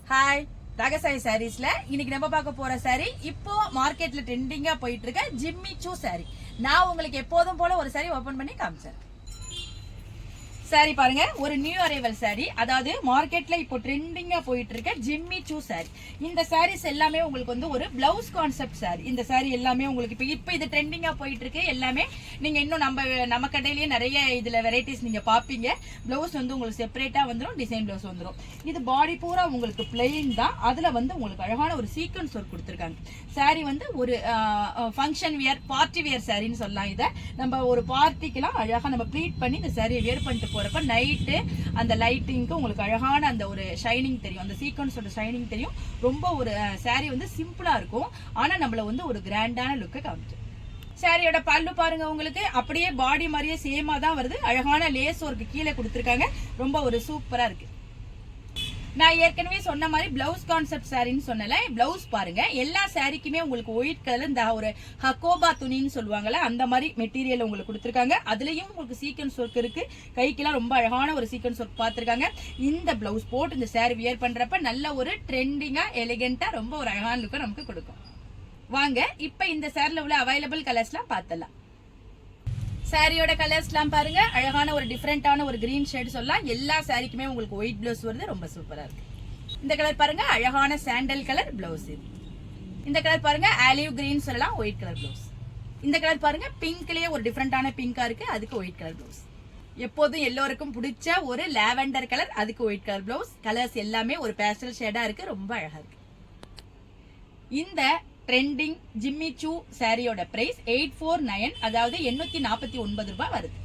Hi, ராகசாயி சாரீஸ்ல இன்னைக்கு நம்ம பார்க்க போற சாரி இப்போ மார்க்கெட்ல ட்ரெண்டிங்கா போயிட்டு இருக்க ஜிம்மி சூ சாரி. நான் உங்களுக்கு எப்போதும் போல ஒரு சாரி ஓபன் பண்ணி காமிச்சேன். சாரி பாருங்க, ஒரு நியூ அரைவல் சாரி, அதாவது மார்க்கெட்ல இப்போ ட்ரெண்டிங்கா போயிட்டு இருக்க ஜிம்மி சூ சாரி. இந்த சாரீஸ் எல்லாமே உங்களுக்கு வந்து ஒரு பிளவுஸ் கான்செப்ட் சாரி. இந்த சாரி எல்லாமே உங்களுக்கு இப்போ இது ட்ரெண்டிங்கா போயிட்டு இருக்கு. எல்லாமே நீங்க இன்னும் நம்ம கடையிலேயே நிறைய இதுல வெரைட்டிஸ் நீங்க பாப்பீங்க. பிளவுஸ் வந்து உங்களுக்கு செப்பரேட்டா வந்துடும், டிசைன் பிளவுஸ் வந்துடும். இது பாடி பூரா உங்களுக்கு பிளெயின் தான். அதுல வந்து உங்களுக்கு அழகான ஒரு சீக்வன்ஸ் ஒர்க் கொடுத்துருக்காங்க. சாரி வந்து ஒரு ஃபங்க்ஷன் வியர், பார்ட்டி வியர் சாரின்னு சொல்லலாம். இதை நம்ம ஒரு பார்ட்டிக்கெல்லாம் அழகா நம்ம ப்ளீட் பண்ணி இந்த சாரியை வியர் பண்ணிட்டு போறப்ப நைட்டு அந்த லைட்டிங்க்கு உங்களுக்கு அழகான அந்த ஒரு ஷைனிங் தெரியும், அந்த சீக்வன்ஸோட ஷைனிங் தெரியும். ரொம்ப ஒரு சாரி வந்து சிம்பிளா இருக்கும், ஆனா நம்மள வந்து ஒரு கிராண்டான லுக்கை காமிச்சு. சாரியோட பல்லு பாருங்க, உங்களுக்கு அப்படியே பாடி மாதிரியே சேமா தான் வருது. அழகான லேஸ் ஒர்க் கீழே கொடுத்துருக்காங்க, ரொம்ப ஒரு சூப்பரா இருக்கு. நான் ஏற்கனவே சொன்ன மாதிரி பிளவுஸ் கான்செப்ட் சாரின்னு சொன்னல. பிளவுஸ் பாருங்க, எல்லா சாரிக்குமே உங்களுக்கு ஒயிட் கலர் இந்த ஒரு ஹக்கோபா துணின்னு சொல்லுவாங்கல்ல, அந்த மாதிரி மெட்டீரியல் உங்களுக்கு கொடுத்துருக்காங்க. அதுலயும் உங்களுக்கு சீக்வன்ஸ் ஒர்க் இருக்கு. கைக்கெல்லாம் ரொம்ப அழகான ஒரு சீக்வன்ஸ் ஒர்க் பார்த்துருக்காங்க. இந்த பிளவுஸ் போட்டு இந்த சாரி வியர் பண்றப்ப நல்ல ஒரு ட்ரெண்டிங்கா எலிகென்ட்டா ரொம்ப ஒரு அழகான லுக்கை நமக்கு கொடுக்கும். வாங்க இப்ப இந்த சாரில உள்ள அவைலபிள் கலர்ஸ்லாம் பார்த்தலாம். சாரியோட கலர்ஸ்லாம் பாருங்க, அழகான ஒரு டிஃப்ரெண்டான ஒரு கிரீன் ஷேட் சொல்லலாம். எல்லா சாரிக்குமே உங்களுக்கு ஒயிட் பிளவுஸ் வருது, ரொம்ப சூப்பரா இருக்கு. இந்த கலர் பாருங்க, அழகான சாண்டல் கலர் பிளவுஸ். இந்த கலர் பாருங்க, ஆலிவ் கிரீன் சொல்லலாம், ஒயிட் கலர் பிளவுஸ். இந்த கலர் பாருங்க, பிங்க்லயே ஒரு டிஃப்ரெண்டான பிங்கா இருக்கு, அதுக்கு ஒயிட் கலர் பிளவுஸ். எப்போதும் எல்லோருக்கும் பிடிச்ச ஒரு லாவெண்டர் கலர், அதுக்கு ஒயிட் கலர் பிளவுஸ். கலர்ஸ் எல்லாமே ஒரு பேஸ்டல் ஷேடா இருக்கு, ரொம்ப அழகா இருக்கு. இந்த ட்ரெண்டிங் ஜிம்மி சூ சாரியோட பிரைஸ் 849, அதாவது 849 ரூபாய் வருது.